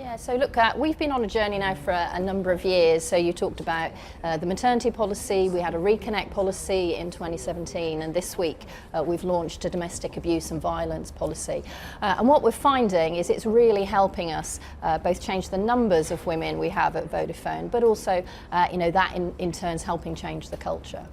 Yeah, so look, we've been on a journey now for a number of years. So you talked about the maternity policy. We had a reconnect policy in 2017, and this week we've launched a domestic abuse and violence policy. And what we're finding is it's really helping us both change the numbers of women we have at Vodafone, but also, that in turn is helping change the culture.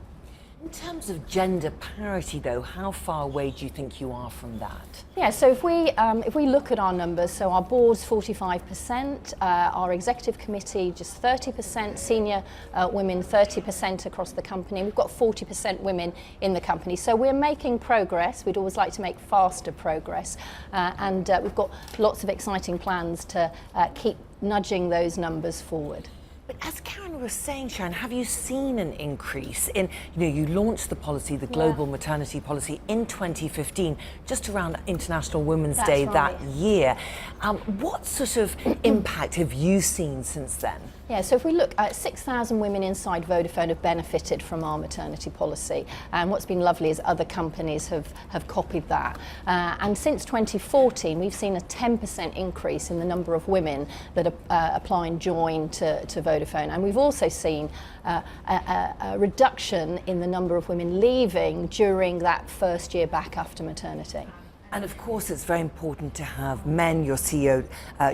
In terms of gender parity, though, how far away do you think you are from that? Yeah, so if we look at our numbers, so our board's 45%, our executive committee just 30%, senior women 30% across the company. We've got 40% women in the company, so we're making progress. We'd always like to make faster progress, and we've got lots of exciting plans to keep nudging those numbers forward. But as Karen was saying, Sharon, have you seen an increase in, you launched the policy, the global maternity policy in 2015, just around International Women's Day that year. What sort of impact have you seen since then? Yeah, so if we look at 6,000 women inside Vodafone have benefited from our maternity policy, and what's been lovely is other companies have copied that. And since 2014, we've seen a 10% increase in the number of women that apply and join to Vodafone, and we've also seen a reduction in the number of women leaving during that first year back after maternity. And of course, it's very important to have men, your CEO,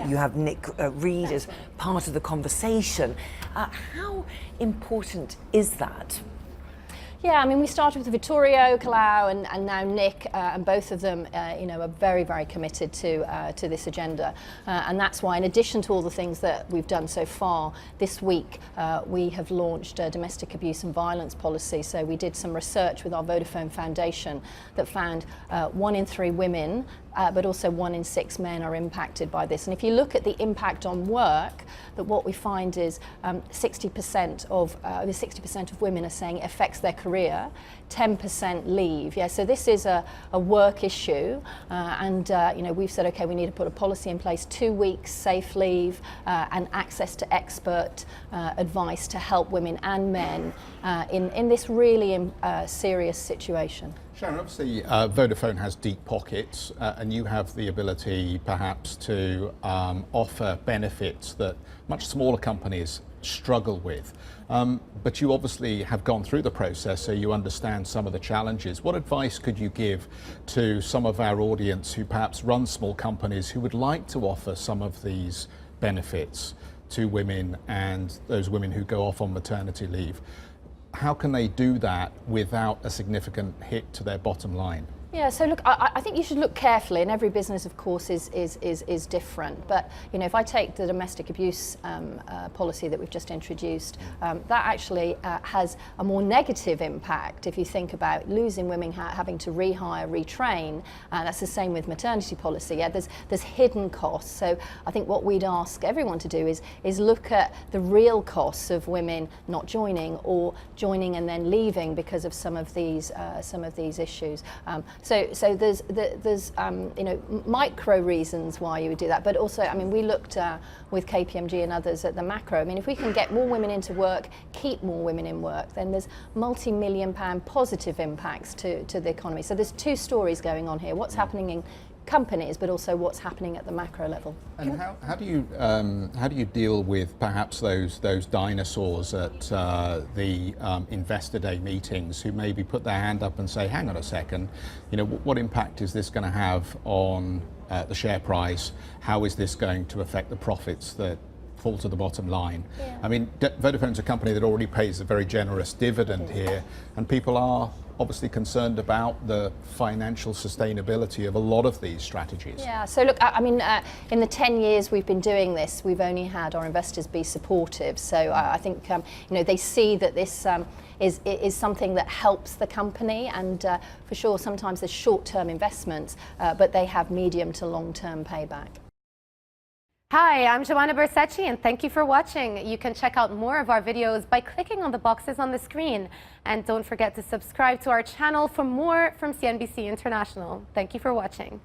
you have Nick Reed as part of the conversation. How important is that? Yeah, I mean, we started with Vittorio, Kalau, and now Nick, and both of them, are very, very committed to this agenda. And that's why, in addition to all the things that we've done so far, this week we have launched a domestic abuse and violence policy. So we did some research with our Vodafone Foundation that found 1 in 3 women, but also 1 in 6 men are impacted by this. And if you look at the impact on work, that what we find is 60% of women are saying it affects their career, 10% leave. Yeah, so this is a work issue, and we've said, okay, we need to put a policy in place, 2 weeks safe leave and access to expert advice to help women and men in this really serious situation. Sharon, obviously Vodafone has deep pockets, and you have the ability perhaps to offer benefits that much smaller companies struggle with. But you obviously have gone through the process, so you understand some of the challenges. What advice could you give to some of our audience who perhaps run small companies who would like to offer some of these benefits to women and those women who go off on maternity leave? How can they do that without a significant hit to their bottom line? Yeah, so look, I think you should look carefully, and every business, of course, is different. But if I take the domestic abuse policy that we've just introduced, that actually has a more negative impact if you think about losing women, having to rehire, retrain. That's the same with maternity policy. Yeah, there's hidden costs. So I think what we'd ask everyone to do is look at the real costs of women not joining or joining and then leaving because of some of these issues. So there's micro reasons why you would do that, but also, I mean, we looked with KPMG and others at the macro. I mean, if we can get more women into work, keep more women in work, then there's multi-million-pound positive impacts to the economy. So there's 2 stories going on here: what's happening in companies, but also what's happening at the macro level. And how do you deal with perhaps those dinosaurs at the investor day meetings who maybe put their hand up and say, hang on a second, what impact is this going to have on the share price? How is this going to affect the profits that fall to the bottom line? Yeah. I mean, Vodafone's a company that already pays a very generous dividend here, and people are obviously concerned about the financial sustainability of a lot of these strategies. Yeah, so look, I mean, in the 10 years we've been doing this, we've only had our investors be supportive. So I think, they see that this is something that helps the company, and for sure sometimes there's short-term investments, but they have medium to long-term payback. Hi, I'm Joanna Bersecci, and thank you for watching. You can check out more of our videos by clicking on the boxes on the screen. And don't forget to subscribe to our channel for more from CNBC International. Thank you for watching.